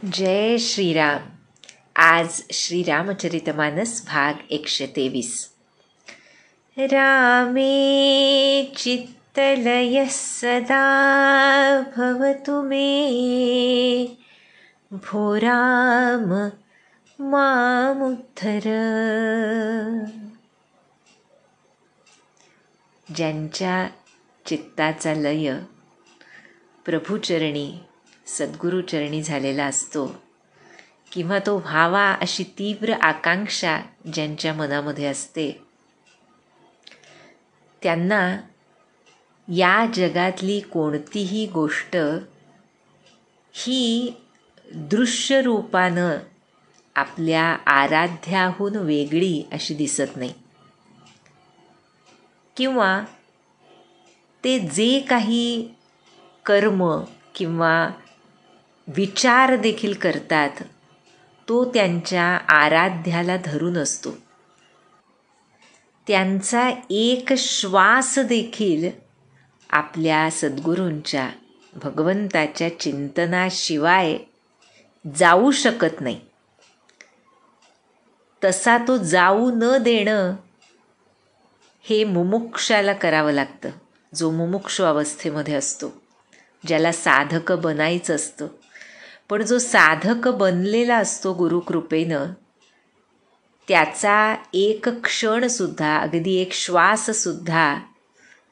जय श्रीराम. आज श्रीरामचरितमानस भाग 123. रामे चित्तलयः सदा भवतु मे, भो राम मामुद्धर. ज्यांच्या चित्ताचा लय प्रभूचरणी सद्गुरूचरणी झालेला असतो किंवा तो व्हावा अशी तीव्र आकांक्षा ज्यांच्या मनामध्ये असते, त्यांना या जगातली कोणतीही गोष्ट ही दृश्य रूपानं आपल्या आराध्याहून वेगळी अशी दिसत नाही, किंवा ते जे काही कर्म किंवा विचार देखील करतात तो त्यांच्या आराध्याला धरून असतो. त्यांचा एक श्वास देखील आपल्या सद्गुरूंच्या भगवंताच्या चिंतनाशिवाय जाऊ शकत नाही. तसा तो जाऊ न देणं हे मुमुक्षाला करावं लागतं, जो मुमुक्षु अवस्थेमध्ये असतो, ज्याला साधक बनायचं असतं. पण जो साधक बनलेला असतो गुरुकृपेनं, त्याचा एक क्षणसुद्धा, अगदी एक श्वाससुद्धा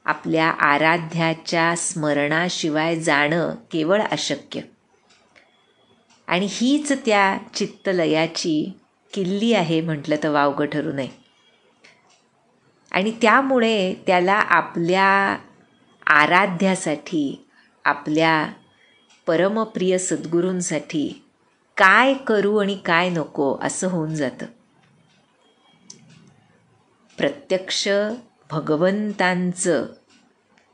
आपल्या आराध्याच्या स्मरणाशिवाय जाणं केवळ अशक्य. आणि हीच त्या चित्तलयाची किल्ली आहे म्हटलं तर वावगं ठरू नये. आणि त्यामुळे त्याला आपल्या आराध्यासाठी, आपल्या परमप्रिय सद्गुरूंसाठी काय करू आणि काय नको असं होऊन जातं. प्रत्यक्ष भगवंतांचं,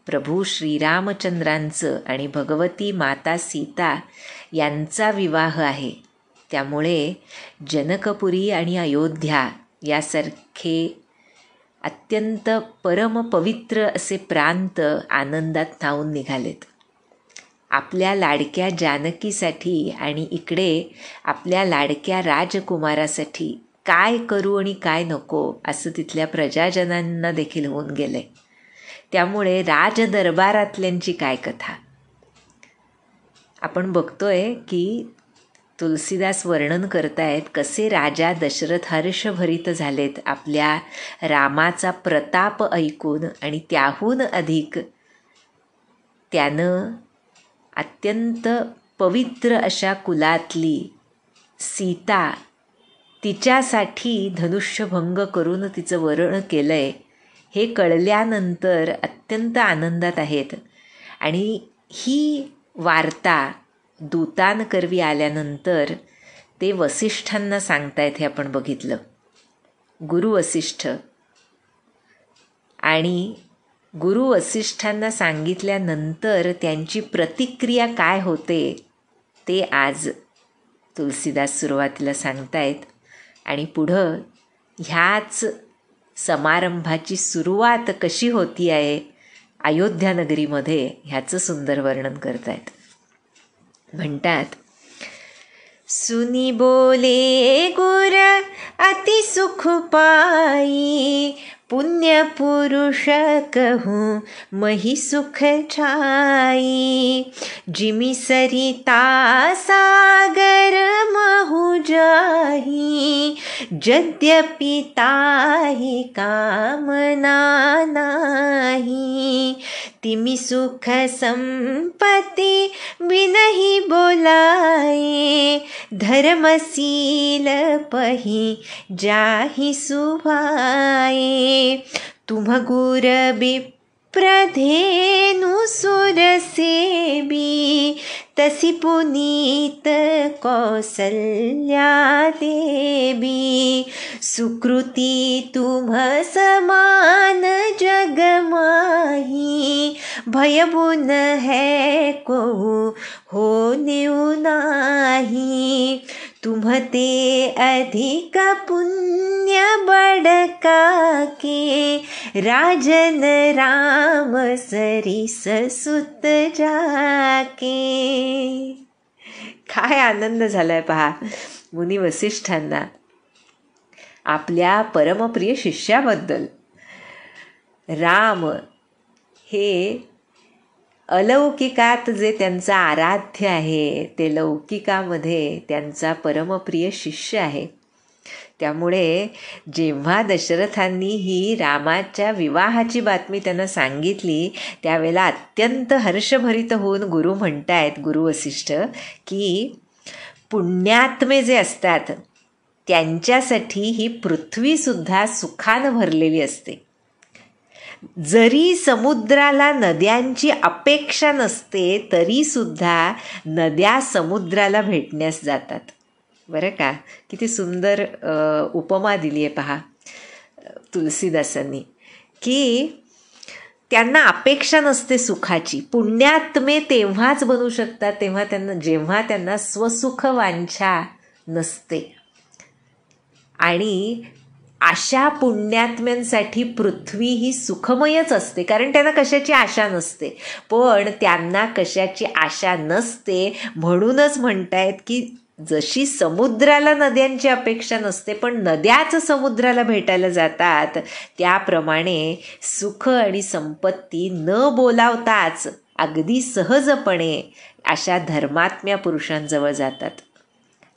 प्रभू श्रीरामचंद्रांचं आणि भगवती माता सीता यांचा विवाह आहे. त्यामुळे जनकपुरी आणि अयोध्या यासारखे अत्यंत परमपवित्र असे प्रांत आनंदात न्हाऊन निघालेत. आपल्या लाडक्या जानकीसाठी आणि इकडे आपल्या लाडक्या राजकुमारासाठी काय करू आणि काय नको असं तिथल्या प्रजाजनांना देखील होऊन गेलं आहे. त्यामुळे राजदरबारातल्यांची काय कथा आपण बघतोय की तुलसीदास वर्णन करतायत कसे राजा दशरथ हर्षभरित झालेत आपल्या रामाचा प्रताप ऐकून. आणि त्याहून अधिक त्यानं अत्यंत पवित्र अशा कुलातली सीता तिच्यासाठी धनुष्यभंग करून तिचं वरण केलं आहे हे कळल्यानंतर अत्यंत आनंदात आहेत. आणि ही वार्ता दूतांकरवी आल्यानंतर ते वसिष्ठांना सांगतायत हे आपण बघितलं. गुरु वसिष्ठ आणि गुरु वसिष्ठांना सांगितल्यानंतर त्यांची प्रतिक्रिया काय होते ते आज तुलसीदास सुरुवातीला सांगतायत. आणि पुढं ह्याच समारंभाची सुरुवात कशी होती आहे अयोध्या नगरीमध्ये ह्याचं सुंदर वर्णन करतायत. म्हणतात, सुनी बोले गुर अति सुख पाई, पुण्य पुरुष कहूँ मही सुख छाई, जिमि सरिता सागर महु जाही, यद्यपि ताहि कामना नाही, तिमि सुख संपत्ति बिनहि बोलाए, धर्मशील पही जाहि सुभाए, तुम गुर विप्रधेनु सुर सेबी, तसि पुनीत कौसल्या देवी, सुकृति तुम समान जग माही, भयबुन है को हो न्यू नाही, तुम्हते अधिक पुण्य बड़का के, राजन राम सरिस सुत जाके. काय आनंद झालाय पहा मुनी वसिष्ठांना आपल्या परमप्रिय शिष्याबद्दल. राम हे अलौकिकात जे त्यांचा आराध्य आहे ते लौकिकामध्ये त्यांचा परमप्रिय शिष्य आहे. त्यामुळे जेव्हा दशरथांनी ही रामाच्या विवाहाची बातमी त्यांना सांगितली त्यावेळेला अत्यंत हर्षभरित होऊन गुरु म्हणतायत, गुरु वसिष्ठ, की पुण्यात्मे जे असतात त्यांच्यासाठी ही पृथ्वीसुद्धा सुखानं भरलेली असते. जरी समुद्राला नद्यांची अपेक्षा नसते तरीसुद्धा नद्या समुद्राला भेटण्यास जातात. बरं का, किती सुंदर उपमा दिली आहे पहा तुलसीदासांनी, की त्यांना अपेक्षा नसते सुखाची. पुण्यात्मे तेव्हाच बनू शकतात जेव्हा त्यांना स्वसुख वांछा नसते. आणि अशा पुण्यात्म्यांसाठी पृथ्वी ही सुखमयच असते, कारण त्यांना कशाची आशा नसते. पण त्यांना कशाची आशा नसते म्हणूनच म्हणतायत की जशी समुद्राला नद्यांची अपेक्षा नसते पण नद्याच समुद्राला भेटायला जातात, त्याप्रमाणे सुख आणि संपत्ती न बोलावताच अगदी सहजपणे अशा धर्मात्म्या पुरुषांजवळ जातात.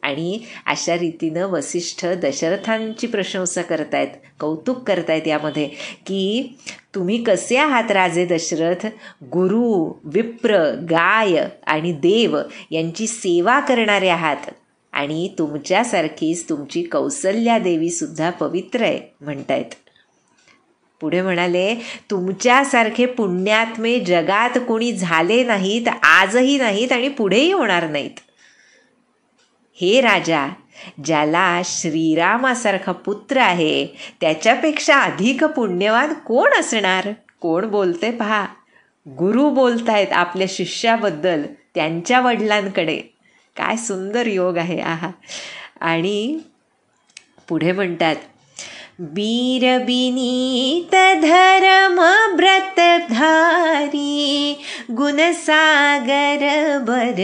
आणि अशा रीतीनं वसिष्ठ दशरथांची प्रशंसा करतायत, कौतुक करतायत यामध्ये, की तुम्ही कसे आहात राजे दशरथ, गुरु, विप्र, गाय आणि देव यांची सेवा करणारे आहात. आणि तुमच्यासारखीच तुमची कौसल्या देवीसुद्धा पवित्र आहे म्हणतायत. पुढे म्हणाले, तुमच्यासारखे पुण्यात्मे जगात कोणी झाले नाहीत, आजही नाहीत आणि पुढेही होणार नाहीत. हे राजा, ज्याला श्रीरामासारखा पुत्र आहे त्याच्यापेक्षा अधिक पुण्यवान कोण असणार? कोण बोलते पहा, गुरु बोलतायत आपल्या शिष्याबद्दल, त्यांच्या वडिलांकडे. काय सुंदर योग आहे आहा. आणि पुढे म्हणतात, वीर विनीत धर्म व्रतधारी गुणसागर बर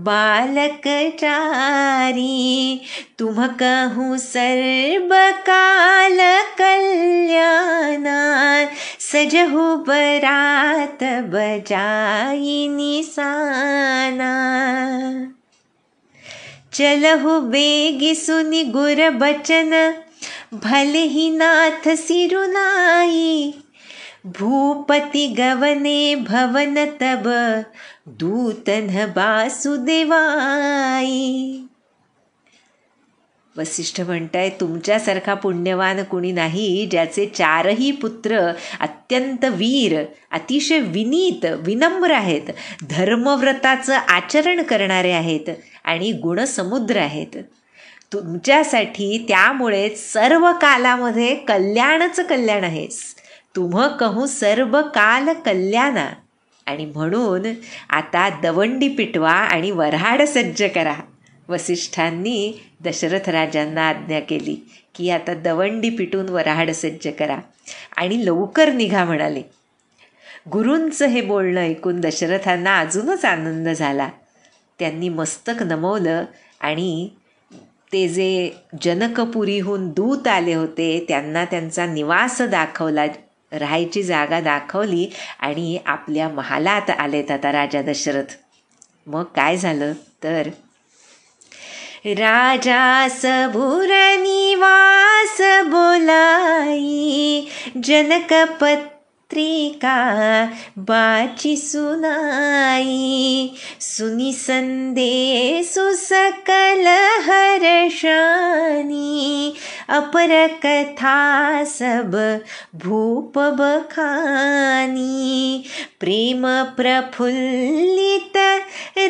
बालक चारी तुम कहूँ सर्व काल कल्याणा सजहु बरात बजाई निशाना चलहु बेगी सुनि गुर बचन भले ही नाथ सिरुनाई भूपति गवने भवन तब दूतन वासुदेवाई. वसिष्ठ म्हणताय, तुमच्यासारखा पुण्यवान कुणी नाही ज्याचे चारही पुत्र अत्यंत वीर, अतिशय विनीत, विनम्र आहेत, धर्मव्रताचं आचरण करणारे आहेत आणि गुणसमुद्र आहेत. तुमच्यासाठी त्यामुळे सर्व कालामध्ये कल्याणच कल्याण आहे. तुम्ह कहू सर्व काल कल्याणा. आणि म्हणून आता दवंडी पिटवा आणि वऱ्हाड सज्ज करा. वसिष्ठांनी दशरथ राजांना आज्ञा केली की आता दवंडी पिटून वऱ्हाड सज्ज करा आणि लवकर निघा म्हणाले. गुरूंचं हे बोलणं ऐकून दशरथांना अजूनच आनंद झाला. त्यांनी मस्तक नमवलं आणि ते जे जनकपुरीहून दूत आले होते त्यांना त्यांचा निवास दाखवला, राहायची जागा दाखवली आणि आपल्या महालात आलेत आता राजा दशरथ. मग काय झालं तर, राजा सबुर निवास बोलाई जनकपत्रिका बाची सुनाई सुनी संदेशु सकल हर्षानी अपर कथा सब भूप बखानी प्रेम प्रफुल्लित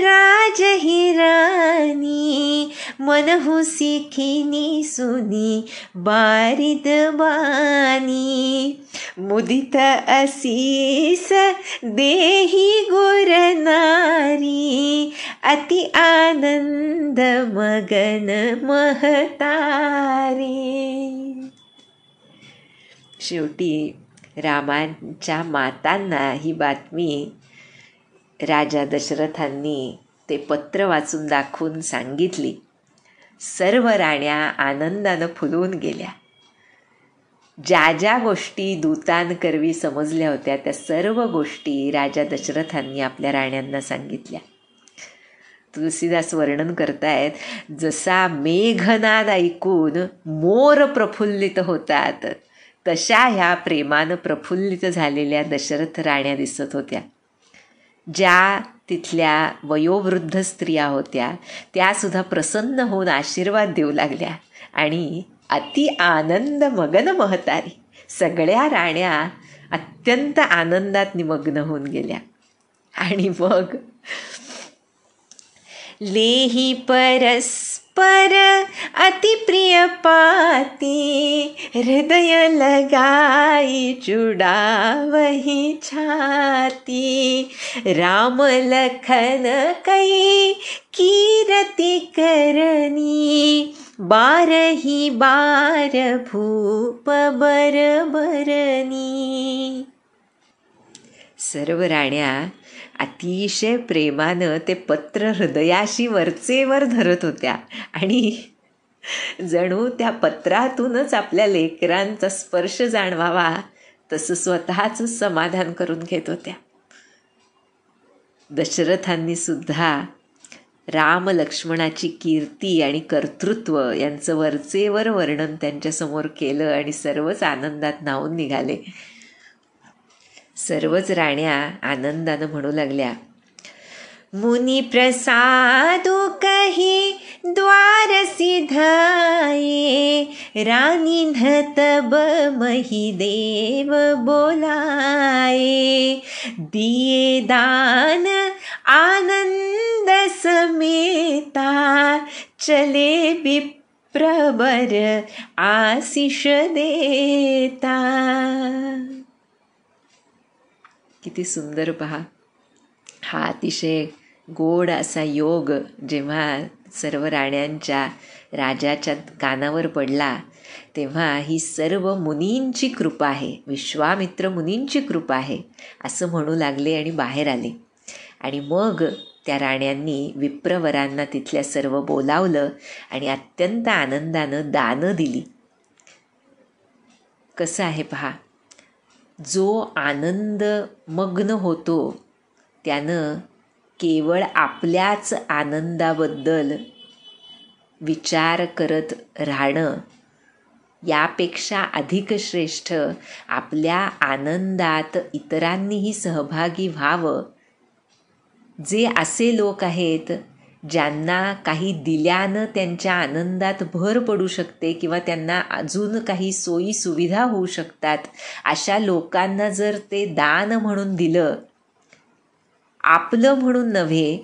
राजहिरानी मनहु सिखिनी सुनी बारिद बानी मुदित असीस देही गुर नारी अति आनंद मगन महतारी. शेवटी रामांच्या मातांना ही बातमी राजा दशरथांनी ते पत्र वाचून दाखवून सांगितली. सर्व राण्या आनंदानं फुलून गेल्या. ज्या ज्या गोष्टी दूतांकरवी समजल्या होत्या त्या सर्व गोष्टी राजा दशरथांनी आपल्या राण्यांना सांगितल्या. तुलसीदास वर्णन करतायत, जसा मेघनाद ऐकून मोर प्रफुल्लित होतात तशा ह्या प्रेमानं प्रफुल्लित झालेल्या दशरथ राण्या दिसत होत्या. ज्या तिथल्या वयोवृद्ध स्त्रिया होत्या त्यासुद्धा प्रसन्न होऊन आशीर्वाद देऊ लागल्या आणि अति आनंद मगन महतारी, सगळ्या राण्या अत्यंत आनंदात निमग्न होऊन गेल्या. आणि मग लेही परस्पर अतिप्रिय पाती, हृदय लगाई जुड़ावही छाती, राम लखन कई कीरति करनी, बारही बार भूप बरबरनी. सर्व राण्या अतिशय प्रेमानं ते पत्र हृदयाशी वरचेवर धरत होत्या आणि जणू त्या पत्रातूनच आपल्या लेकरांचा स्पर्श जाणवावा तसं स्वतःच समाधान करून घेत होत्या. दशरथांनी सुद्धा राम लक्ष्मणाची कीर्ती आणि कर्तृत्व यांचं वरचेवर वर्णन त्यांच्यासमोर केलं आणि सर्वच आनंदात न्हावून निघाले. सर्वच राण्या आनंदानं म्हणू लागल्या, मुनी प्रसादो कही द्वार सिधाए, रानी तब मही देव बोलाए, दिए दान आनंद समेता, चले विप्रवर आशीष देता. किती सुंदर पहा. हा अतिशय गोड असा योग जेव्हा सर्व राण्यांच्या राजाच्या कानावर पडला तेव्हा ही सर्व मुनींची कृपा आहे, विश्वामित्र मुनींची कृपा आहे असं म्हणू लागले आणि बाहेर आले. आणि मग त्या राण्यांनी विप्रवरांना तिथल्या सर्व बोलावलं आणि अत्यंत आनंदानं दानं दिली. कसं आहे पहा, जो आनंद मग्न होतो त्यानं केवळ आपल्याच आनंदाबद्दल विचार करत राहणं यापेक्षा अधिक श्रेष्ठ आपल्या आनंदात इतरांनीही सहभागी व्हावं. जे असे लोक आहेत ज्यांना काही दिल्यानं त्यांच्या आनंदात भर पडू शकते किंवा त्यांना अजून काही सोयी सुविधा होऊ शकतात, अशा लोकांना जर ते दान म्हणून दिलं, आपलं म्हणून नव्हे,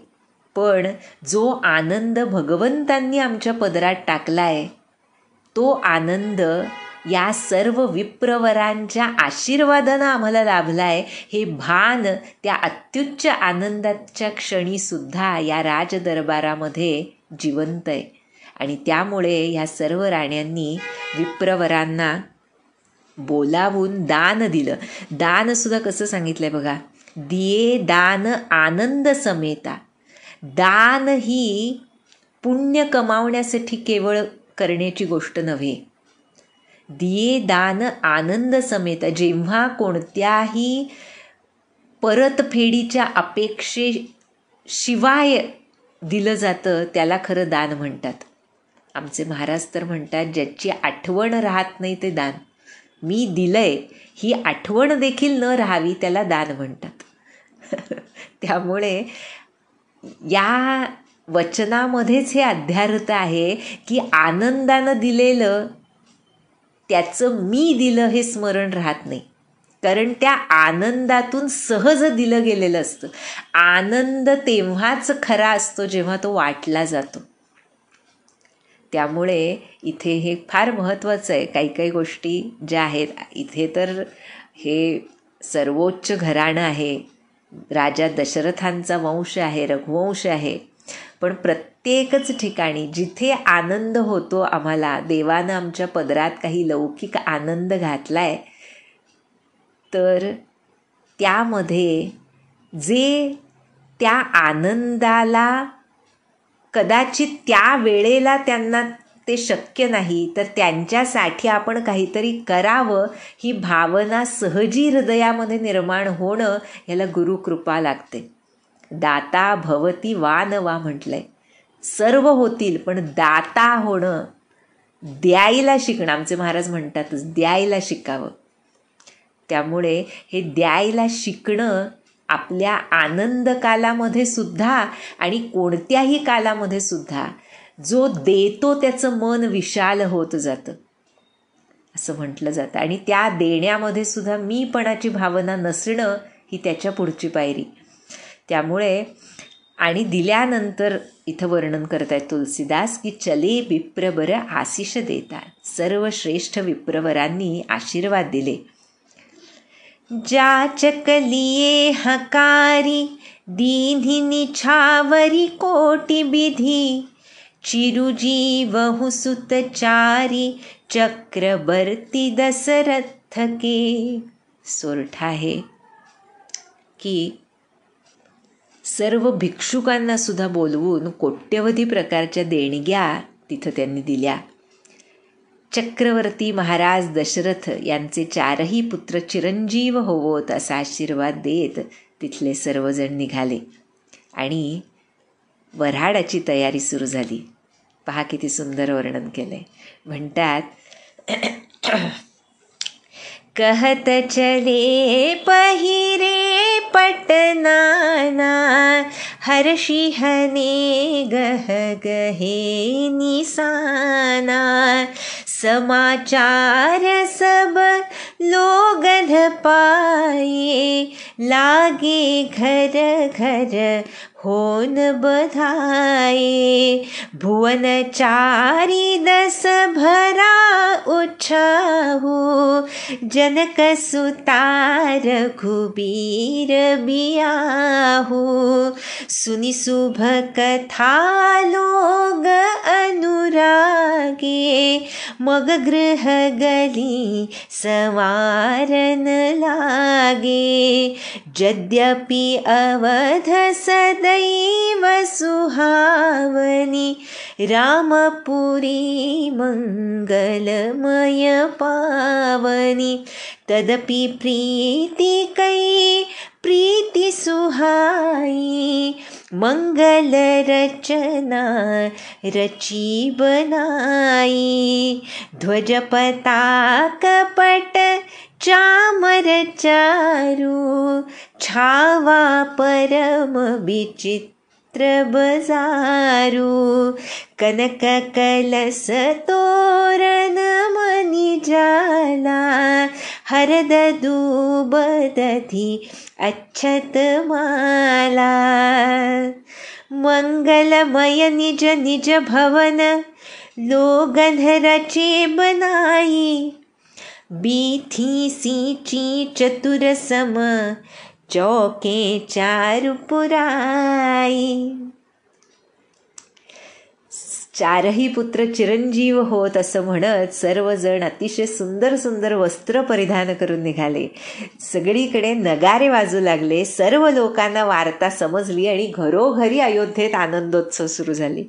पण जो आनंद भगवंतांनी आमच्या पदरात टाकलाय तो आनंद या सर्व विप्रवरांच्या आशीर्वादानं आम्हाला लाभलाय हे भान त्या अत्युच्च आनंदाच्या क्षणीसुद्धा या राजदरबारामध्ये जिवंत आहे. आणि त्यामुळे ह्या सर्व राण्यांनी विप्रवरांना बोलावून दान दिलं. दानसुद्धा कसं सांगितलंय बघा, दिये दान आनंद समेता. दान ही पुण्य कमावण्यासाठी केवळ करण्याची गोष्ट नव्हे. दिये दान आनंद समेत, जेव्हा कोणत्याही परतफेडीच्या अपेक्षेशिवाय दिलं जातं त्याला खरं दान म्हणतात. आमचे महाराज तर म्हणतात, ज्याची आठवण राहत नाही ते दान. मी दिलंय ही आठवण देखील न राहावी त्याला दान म्हणतात. त्यामुळे या वचनामध्येच हे अध्यार्थ आहे की आनंदानं दिलेलं त्याचं मी दिलं हे स्मरण राहत नाही, कारण त्या आनंदातून सहज दिलं गेलेलं असतं. आनंद तेव्हाच खरा असतो जेव्हा तो वाटला जातो. त्यामुळे इथे हे फार महत्त्वाचं आहे. काही काही गोष्टी ज्या आहेत, इथे तर हे सर्वोच्च घराणं आहे, राजा दशरथांचा वंश आहे, रघुवंश आहे, पण प्रत्येकच ठिकाणी जिथे आनंद होतो, आम्हाला देवानं आमच्या पदरात काही लौकिक आनंद घातलाय, तर त्यामध्ये जे त्या आनंदाला कदाचित त्या वेळेला त्यांना ते शक्य नाही, तर त्यांच्यासाठी आपण काहीतरी करावं ही भावना सहजी हृदयामध्ये निर्माण होणं, याला गुरुकृपा लागते. दाता भवती वा न वा म्हटलंय. सर्व होतील पण दाता होणं, द्यायला शिकणं. आमचे महाराज म्हणतातच द्यायला शिकावं. त्यामुळे हे द्यायला शिकणं आपल्या आनंद कालामध्ये सुद्धा आणि कोणत्याही कालामध्ये सुद्धा जो देतो त्याचं मन विशाल होत जातं असं म्हटलं जातं. आणि त्या देण्यामध्ये सुद्धा मीपणाची भावना नसणं ही त्याच्या पुढची पायरी. त्यामुळे आणि दिल्यानंतर इथं वर्णन करतायत तुलसीदास की चले विप्रवर आशिष देतात. सर्व श्रेष्ठ विप्रवरांनी आशीर्वाद दिले. जाचकलिये हकारी दीन्ही निछावरी कोटी विधी चिरुजीवहु सुतचारी चक्रवर्ती दशरथ के. सोरठा आहे की सर्व भिक्षुकांना सुद्धा बोलवून कोट्यवधी प्रकारच्या देणग्या तिथं त्यांनी दिल्या. चक्रवर्ती महाराज दशरथ यांचे 4ही पुत्र चिरंजीव होवोत असा आशीर्वाद देत तिथले सर्वजण निघाले आणि वऱ्हाडाची तयारी सुरू झाली. पहा किती सुंदर वर्णन केलंय. म्हणतात कहत चले पहिरे पटनाना हर्षिहने गह गहे निसाना समाचार सब लोगन पाए लागे घर घर होन बधाए भुवन चारी दस भरा उछाहु जनक सुतार रघुबीर बियाहु सुनि शुभ कथा लोग अनुरागे मग गृह गली संवारन लागे यद्यपि अवध सदैव सुहावनी रामपुरी मंगलमय पावनी तदपि प्रीति कई प्रीति सुहाई मंगल रचना रची बनाई ध्वज पताक पट चामर चारु छावा परम विचित्र बजारू कनक कलस तोरण मणि जाला हरद दूब दधी अच्छत माला मंगलमय निज निज भवन लोगन रचे बनाई बीथी सींची चतुर सम चौके चारु पुराई. 4ही पुत्र चिरंजीव होत असं म्हणत सर्वजण अतिशय सुंदर सुंदर वस्त्र परिधान करून निघाले. सगळीकडे नगारे वाजू लागले. सर्व लोकांना वार्ता समजली आणि घरोघरी अयोध्येत आनंदोत्सव सुरू झाले.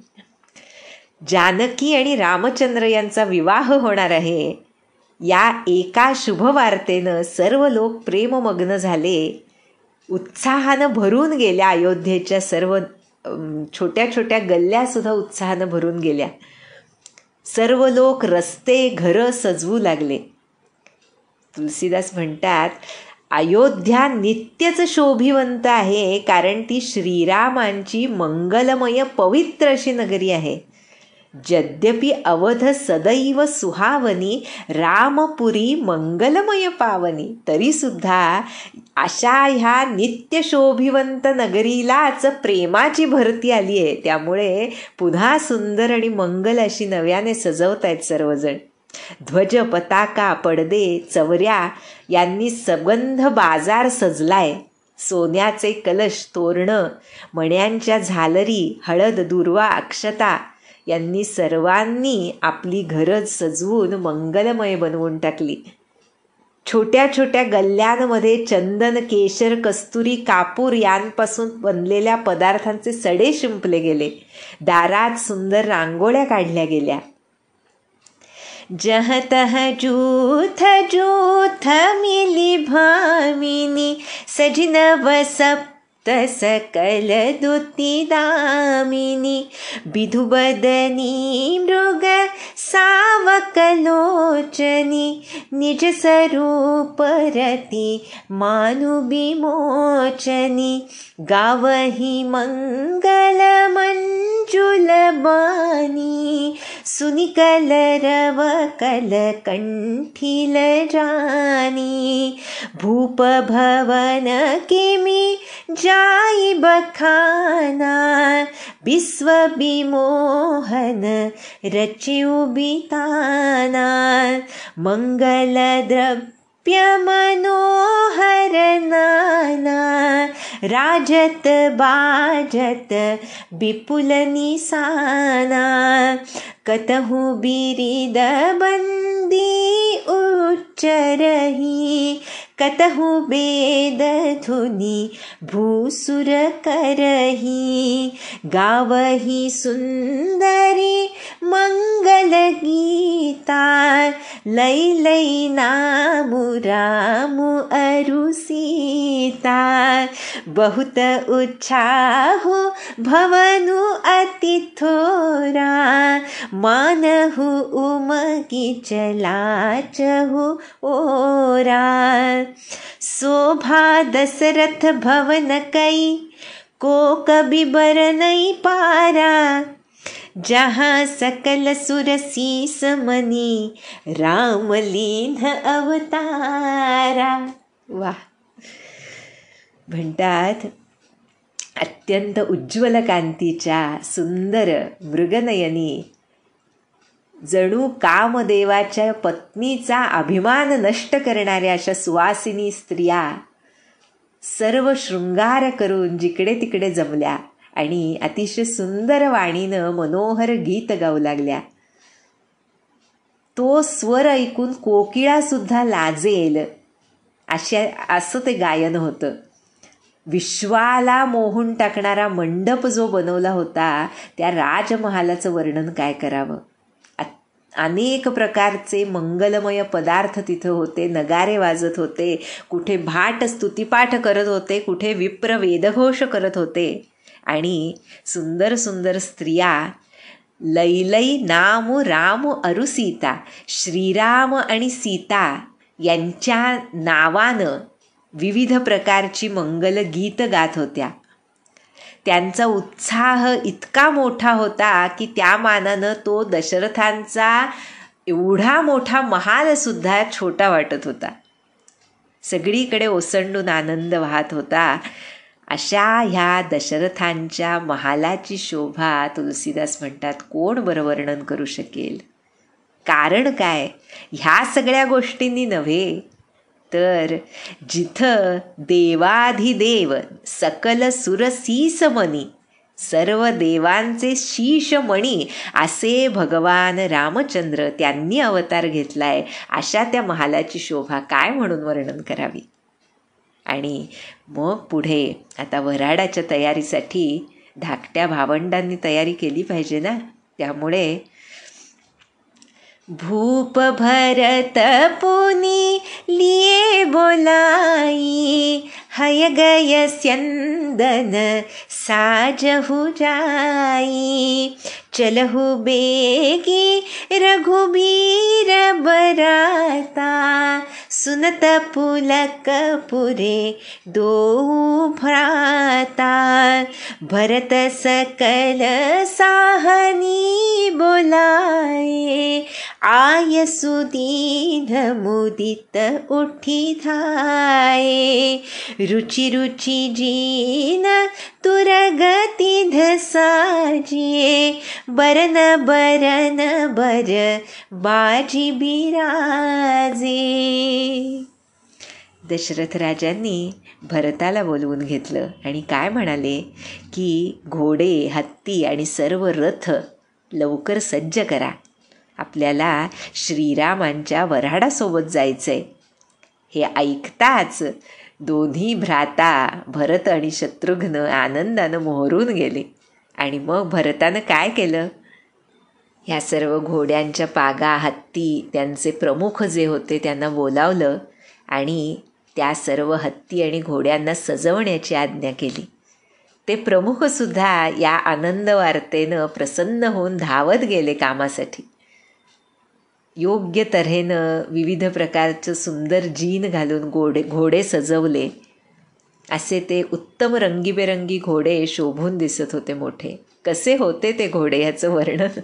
जानकी आणि रामचंद्र यांचा विवाह होणार आहे या एका शुभ वार्तेनं सर्व लोक प्रेममग्न झाले. उत्साहानं भरून गेल्या. अयोध्येच्या सर्व छोट्या छोट्या गल्ल्यासुद्धा उत्साहानं भरून गेल्या. सर्व लोक रस्ते घरं सजवू लागले. तुलसीदास म्हणतात अयोध्या नित्यच शोभिवंत आहे कारण ती श्रीरामांची मंगलमय पवित्र अशी नगरी आहे. यद्यपि अवध सदैव सुहावनी रामपुरी मंगलमय पावनी तरी सुद्धा अशा ह्या नित्य शोभिवंत नगरीलाच प्रेमाची भरती आली आहे. त्यामुळे पुन्हा सुंदर आणि मंगल अशी नव्याने सजवतायत सर्वजण. ध्वज पताका पडदे चवऱ्या यांनी सुगंध बाजार सजलाय. सोन्याचे कलश तोरणं मण्यांच्या झालरी हळद दुर्वा अक्षता यांनी सर्वांनी आपली घरं सजवून मंगलमय बनवून टाकली. छोट्या छोट्या गल्ल्यांमध्ये चंदन, केशर, कस्तुरी, कापूर यांपासून बनलेल्या पदार्थांचे सडे शिंपले गेले. दारात सुंदर रांगोळ्या काढल्या गेल्या. जह तह जूथ जूथ मिली भामिनी, सजिन वसप्त सकल दुती दामिनी, बिधुबदनी मृग सावकलोचनी, निज स्वरूप रती मानुबी मोचनी, गावही मंगल मंजुल बानी, सुनिकल रव कल कंठील जानी, भूप भवन किमी जाई बखाना, विश्व विमोहन रचिउ बिताना, मंगल द्रव्य मनोहर नाना, राजत बाजत विपुल निसाना, कतहु बिरिद बंदी उच्चरही, कतहु वेद धुनि भूसुर करही, गावही सुंदरी मंगल गीता, लै लै नामु रामु अरु सीता, बहुत उत्साहु भवनु अति थोरा, मानहु उमगी चलाचहु ओरा, शोभा दशरथ भवन कई, को कबि बर नहीं पारा, जहाँ सकल सुर शीस मनी, राम लीन अवतारा. वाह. म्हणतात अत्यंत उज्ज्वल कांतीच्या सुंदर मृगनयनी, जणू कामदेवाच्या पत्नीचा अभिमान नष्ट करणाऱ्या अशा सुवासिनी स्त्रिया सर्व शृंगार करून जिकडे तिकडे जमल्या आणि अतिशय सुंदर वाणीनं मनोहर गीत गाऊ लागल्या. तो स्वर ऐकून कोकिळा सुद्धा लाजेल असं ते गायन होतं. विश्वाला मोहून टाकणारा मंडप जो बनवला होता त्या राजमहालाचं वर्णन काय करावं. अनेक प्रकारचे मंगलमय पदार्थ तिथं होते, नगारे वाजत होते, कुठे भाट स्तुतिपाठ करत होते, कुठे विप्र वेदघोष करत होते आणि सुंदर सुंदर स्त्रिया लैलै नामु रामु अरु सीता, श्रीराम आणि सीता यांच्या नावानं विविध प्रकारची मंगल गीत गात होत्या. त्यांचा उत्साह इतका मोठा होता की त्या मानानं तो दशरथांचा एवढा मोठा महाल सुद्धा छोटा वाटत होता. सगळीकडे ओसंडून आनंद वाहत होता. अशा ह्या दशरथांच्या महालाची शोभा तुलसीदास म्हणतात कोण बरं वर्णन करू शकेल. कारण काय, ह्या सगळ्या गोष्टींनी नव्हे तर जिथं देवाधिदेव सकल सुरसीस मनी, सर्व देवांचे शीशमणी असे भगवान रामचंद्र त्यांनी अवतार घेतलाय, अशा त्या महालाची शोभा काय म्हणून वर्णन करावी. आणि मग पुढे आता वऱ्हाडाच्या तयारीसाठी धाकट्या भावंडांनी तयारी केली पाहिजे ना. त्यामुळे भूप भरत पुनि लिए बोलाई, हय गय स्यंदन साजहु जाई, चलहु बेगी रघुबीर बराता, सुनत पुलक पुरे दो भ्राता, भरत सकल साहनी बोलाए, आय सुदीन मुदित उठी धाये, रुचि रुचि जीन तुरगति धसाजिए, बरन बरन बर बाजी बिराजे. दशरथ राजांनी भरताला बोलवून घेतलं आणि काय म्हणाले की घोडे, हत्ती आणि सर्व रथ लवकर सज्ज करा, आपल्याला श्रीरामांच्या वऱ्हाडासोबत जायचंय. हे ऐकताच दोन्ही भ्राता भरत आणि शत्रुघ्न आनंदानं मोहरून गेले. आणि मग भरतानं काय केलं, ह्या सर्व घोड्यांच्या पागा, हत्ती, त्यांचे प्रमुख जे होते त्यांना बोलावलं आणि त्या सर्व हत्ती आणि घोड्यांना सजवण्याची आज्ञा केली. ते प्रमुखसुद्धा या आनंद वार्तेनं प्रसन्न होऊन धावत गेले कामासाठी. योग्य तऱ्हेनं विविध प्रकारचं सुंदर जीन घालून घोडे सजवले. असे ते उत्तम रंगीबेरंगी घोडे शोभून दिसत होते मोठे. कसे होते ते घोडे ह्याचं वर्णन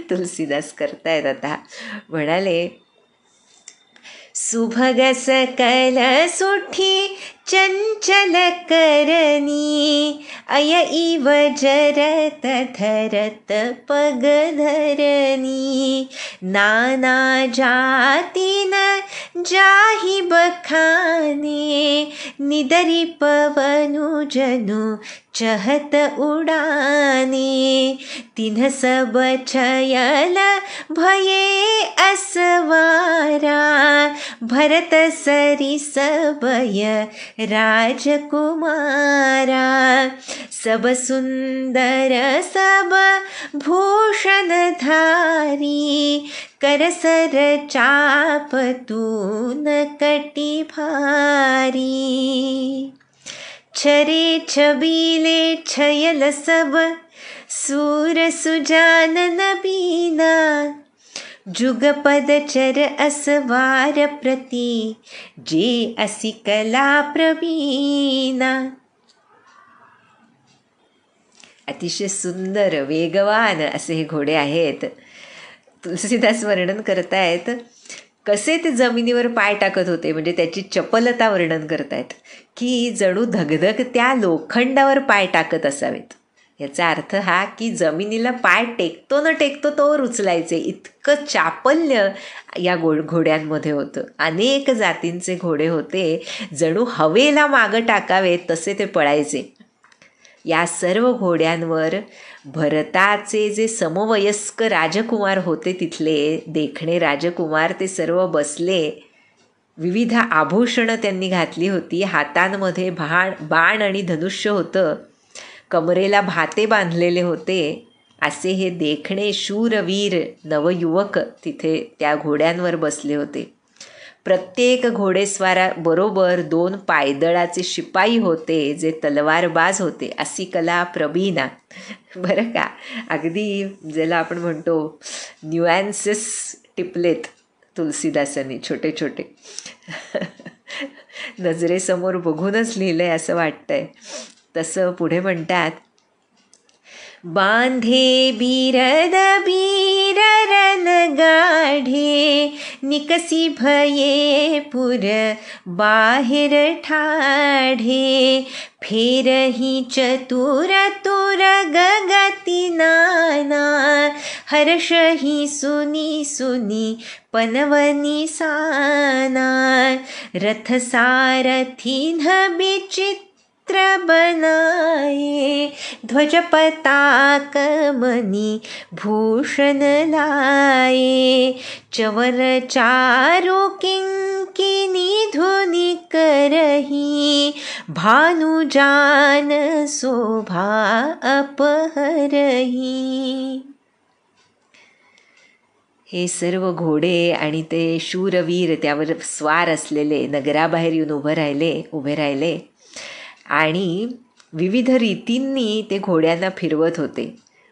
तुलसीदास करतायत आता. म्हणाले, सुभग सकल सुठी चंचल करनी, अय इव जरत धरत पग धरनी, नाना जातीन जाही बखाने, निदरी पवनु जनु चहत उडाने, तिन्ह सब छयल भये असवारा, भरत सरी सबय राजकुमारा, सब सुंदर सब भूषण धारी, करसर चाप तून कटी भारी, छरे छबीले छयल सब सूर सुजानन बीना, जुगपद चर असवार प्रती, जे असी कला प्रवीणा. अतिशय सुंदर वेगवान असे हे घोडे आहेत. तुलसीदास वर्णन करतायत कसे ते जमिनीवर पाय टाकत होते, म्हणजे त्याची चपलता वर्णन करतायत की जणू धगधगत्या लोखंडावर पाय टाकत असावेत. याचा अर्थ हा की जमिनीला पाय टेकतो न टेकतो तोवर उचलायचे, इतकं चापल्य या घोड्यांमध्ये होतं. अनेक जातींचे घोडे होते, जणू हवेला मागं टाकावेत तसे ते पळायचे. या सर्व घोड्यांवर भरताचे जे समवयस्क राजकुमार होते, तिथले देखणे राजकुमार, ते सर्व बसले. विविध आभूषणं त्यांनी घातली होती. हातांमध्ये बाण आणि धनुष्य होतं. कमरेला भाते बांधलेले होते. असे हे देखणे शूरवीर नवयुवक तिथे त्या घोड्यांवर बसले होते. प्रत्येक घोडेस्वाराबरोबर 2 पायदळाचे शिपाई होते, जे तलवारबाज होते. अशी कला प्रवीणा. बरं का, अगदी ज्याला आपण म्हणतो न्यूॲन्सेस टिपलेत तुलसीदासांनी, छोटे छोटे नजरेसमोर बघूनच लिहिलंय असं वाटतंय. तसं पुढे म्हणतात, बांधे बिरद बीर रन गाढे, निकसी भये पुर बाहेर ठाढे, फेरही चतुर तुर गगती नाना, हर्षही सुनी सुनी पनवनी साना, रथ सारथी न बिचित्र बनाए, ध्वज पताक मनी भूषण लाए, चवर चारु किंकिनी धुनि करही, भानु जान शोभा अपहरही. हे सर्व घोडे आणि ते शूरवीर त्यावर स्वार असलेले नगराबाहेर येऊन उभे राहिले आणि विविध रीतींनी ते घोड्यांना फिरवत होते.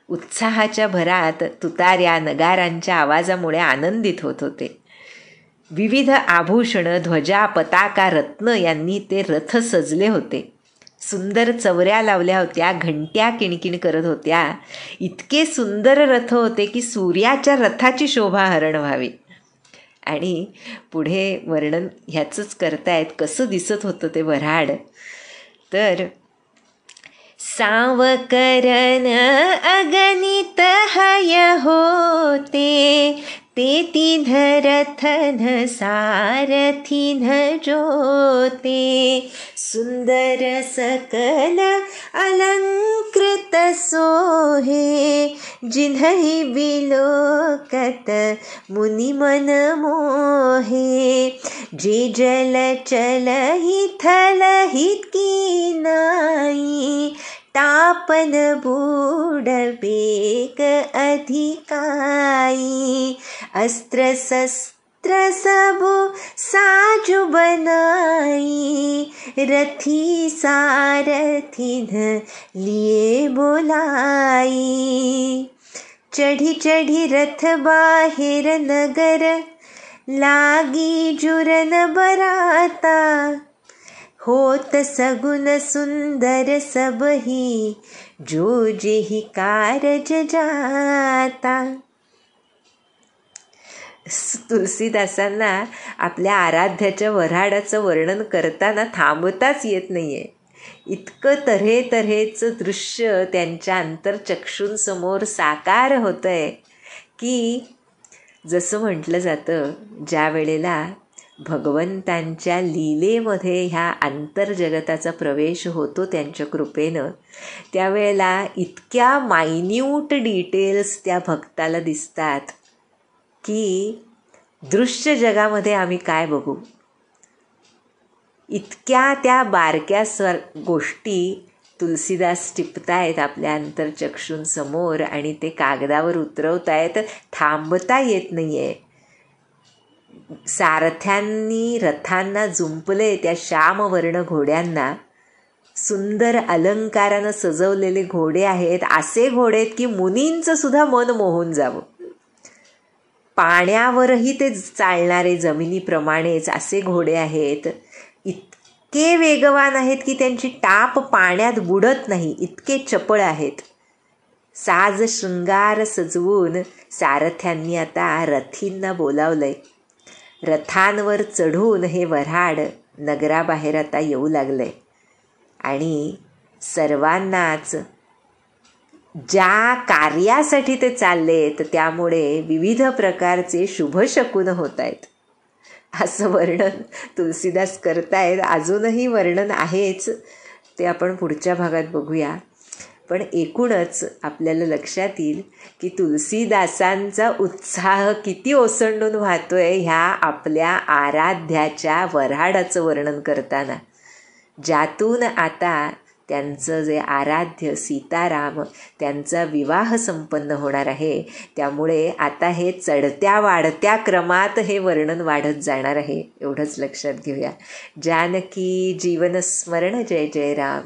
उत्साहाच्या भरात तुतार्या नगारांच्या आवाजामुळे आनंदित होत होते. विविध आभूषणं, ध्वजा, पताका, रत्न यांनी ते रथ सजले होते. सुंदर चवऱ्या लावल्या होत्या, घंट्या किणकिण करत होत्या. इतके सुंदर रथ होते की सूर्याच्या रथाची शोभा हरण व्हावी. आणि पुढे वर्णन ह्याचंच करतायत, कसं दिसत होतं ते वऱ्हाड. तर सावकरन अगणित हय होते, ते तिन्ह रथन सारथिन जोते, सुंदर सकल अलंकृत सोहे, जिन्हि बिलोकत मुनि मन मोहे, जे जल चलहि थलहि कीनाई, तापन बूढ़ बेग अधिकाई, अस्त्र शस्त्र सबु साजु बनाई, रथी सारथिन लिए बोलाई, चढ़ी चढ़ी रथ बाहिर नगर, लागी जुरन बराता, होत सगुन सुंदर सबही, जो जेहि कारज जाता. तुलसीदासांना आपल्या आराध्याच्या वऱ्हाडाचं वर्णन करताना थांबताच येत नाहीये. इतकं तऱ्हेतऱ्हेचं दृश्य त्यांच्या अंतर्चक्षूंसमोर साकार होतंय की जसं म्हटलं जातं, ज्या वेळेला भगवंतांच्या लीलेमध्ये ह्या आंतरजगताचा प्रवेश होतो त्यांच्या कृपेनं, त्यावेळेला इतक्या मायन्यूट डिटेल्स त्या भक्ताला दिसतात की दृश्य जगामध्ये आम्ही काय बघू. इतक्या त्या बारक्या गोष्टी तुलसीदास टिपतायत आपल्या अंतर्चक्षूंसमोर आणि ते कागदावर उतरवतायत. थांबता येत नाहीये. सारथ्यांनी रथांना जुंपले त्या श्यामवर्ण घोड्यांना. सुंदर अलंकारानं सजवलेले घोडे आहेत. असे घोडे आहेत की मुनींचं सुद्धा मन मोहून जावं. पाण्यावरही ते चालणारे जमिनीप्रमाणेच असे घोडे आहेत. इतके वेगवान आहेत की त्यांची टाप पाण्यात बुडत नाही, इतके चपळ आहेत. साज शृंगार सजवून सारथ्यांनी आता रथींना बोलावलंय. रथांवर चढून हे वऱ्हाड नगराबाहेर आता येऊ लागलंय आणि सर्वांनाच ज्या कार्यासाठी ते चाललेत त्यामुळे विविध प्रकारचे शुभशकुन होत आहेत असं वर्णन तुलसीदास करतायत. अजूनही वर्णन आहेच, ते आपण पुढच्या भागात बघूया. पण एकूणच आपल्याला लक्षात येईल की तुलसीदासांचा उत्साह किती ओसंडून वाहतोय ह्या आपल्या आराध्याच्या वऱ्हाडाचं वर्णन करताना, ज्यातून आता त्यांचं जे आराध्य सीताराम त्यांचा विवाह संपन्न होणार आहे. त्यामुळे आता हे चढत्या वाढत्या क्रमात हे वर्णन वाढत जाणार आहे, एवढंच लक्षात घेऊया. जानकी जीवन स्मरण. जय जय राम.